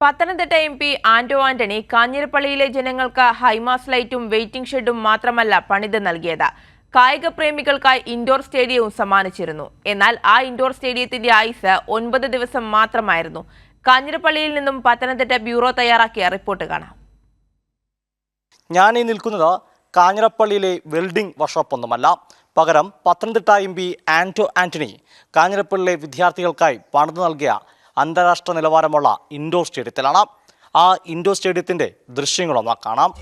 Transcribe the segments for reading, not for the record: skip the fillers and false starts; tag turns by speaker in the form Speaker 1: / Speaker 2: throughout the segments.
Speaker 1: Pathanamthitta MP Anto Antony കാഞ്ഞിരപ്പള്ളിയിലെ ജനങ്ങൾക്ക് high mast ലൈറ്റും waiting ഷെഡും മാത്രമല്ല പണിത് നൽകിയത്. കായിക പ്രേമികൾക്കായി ഇൻഡോർ സ്റ്റേഡിയവും സമ്മാനിച്ചിരുന്നു. എന്നാൽ ആ ഇൻഡോർ സ്റ്റേഡിയത്തിന്റെ ആയുസ് 9 ദിവസം മാത്രമായിരുന്നു. കാഞ്ഞിരപ്പള്ളിയിൽ നിന്നും പത്തനംതിട്ട ബ്യൂറോ തയ്യാറാക്കിയ റിപ്പോർട്ട് കാണാം.
Speaker 2: ഞാൻ ഈ നിൽക്കുന്നത് കാഞ്ഞിരപ്പള്ളിയിലെ വെൽഡിംഗ് വർക്ക്ഷോപ്പൊന്നുമല്ല. പകരം പത്തനംതിട്ട MP ആന്റോ ആന്റണി കാഞ്ഞിരപ്പള്ളിയിലെ വിദ്യാർത്ഥികൾക്കായി പണിത് നൽകിയ അന്താരാഷ്ട്ര നിലവാരമുള്ള ഇൻഡോർ സ്റ്റേഡിയത്തിലാണ്. ആ ഇൻഡോർ സ്റ്റേഡിയത്തിൻ്റെ ദൃശ്യങ്ങളൊന്ന് കാണാം.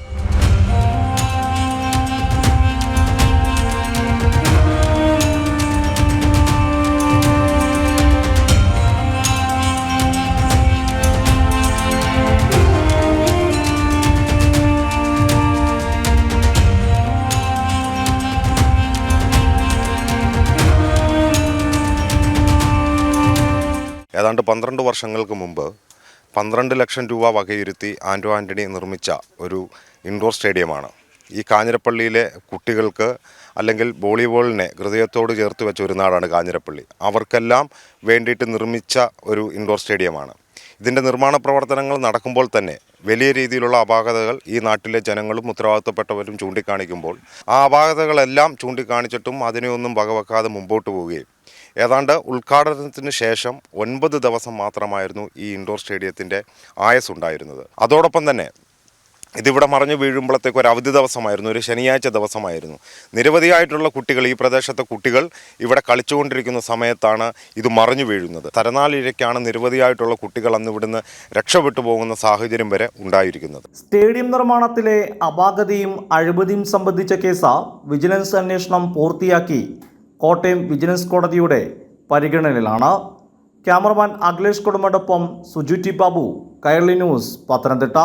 Speaker 3: ഏതാണ്ട് 12 വർഷങ്ങൾക്ക് മുമ്പ് 12 ലക്ഷം രൂപ വകയിരുത്തി ആന്റോ ആന്റണി നിർമ്മിച്ച ഒരു ഇൻഡോർ സ്റ്റേഡിയമാണ്. ഈ കാഞ്ഞിരപ്പള്ളിയിലെ കുട്ടികൾക്ക് അല്ലെങ്കിൽ വോളിബോളിനെ ഹൃദയത്തോട് ചേർത്ത് വെച്ച ഒരു നാടാണ് കാഞ്ഞിരപ്പള്ളി. അവർക്കെല്ലാം വേണ്ടിയിട്ട് നിർമ്മിച്ച ഒരു ഇൻഡോർ സ്റ്റേഡിയമാണ്. ഇതിൻ്റെ നിർമ്മാണ പ്രവർത്തനങ്ങൾ നടക്കുമ്പോൾ തന്നെ വലിയ രീതിയിലുള്ള അപാകതകൾ ഈ നാട്ടിലെ ജനങ്ങളും ഉത്തരവാദിത്തപ്പെട്ടവരും ചൂണ്ടിക്കാണിക്കുമ്പോൾ ആ അപാകതകളെല്ലാം ചൂണ്ടിക്കാണിച്ചിട്ടും അതിനെയൊന്നും വകവെക്കാതെ മുമ്പോട്ട് പോവുകയും ഏതാണ്ട് ഉദ്ഘാടനത്തിന് ശേഷം 9 ദിവസം മാത്രമായിരുന്നു ഈ ഇൻഡോർ സ്റ്റേഡിയത്തിൻ്റെ ആയുസ് ഉണ്ടായിരുന്നത്. അതോടൊപ്പം തന്നെ ഇതിവിടെ മറിഞ്ഞു വീഴുമ്പോഴത്തേക്ക് ഒരു അവധി ദിവസമായിരുന്നു, ഒരു ശനിയാഴ്ച ദിവസമായിരുന്നു. നിരവധിയായിട്ടുള്ള കുട്ടികൾ, ഈ പ്രദേശത്തെ കുട്ടികൾ ഇവിടെ കളിച്ചുകൊണ്ടിരിക്കുന്ന സമയത്താണ് ഇത് മറിഞ്ഞു വീഴുന്നത്. തരനാളിഴയ്ക്കാണ് നിരവധിയായിട്ടുള്ള കുട്ടികൾ അന്ന് ഇവിടുന്ന് രക്ഷപ്പെട്ടു പോകുന്ന സാഹചര്യം വരെ ഉണ്ടായിരിക്കുന്നത്.
Speaker 2: സ്റ്റേഡിയം നിർമ്മാണത്തിലെ അപാകതയും അഴിമതിയും സംബന്ധിച്ച കേസ് വിജിലൻസ് അന്വേഷണം പൂർത്തിയാക്കി കോട്ടയം വിജിലൻസ് കോടതിയുടെ പരിഗണനയിലാണ്. ക്യാമറമാൻ അഖിലേഷ് കുടുംബത്തോടൊപ്പം സുജു ടി ബാബു, കൈരളി ന്യൂസ്, പത്തനംതിട്ട.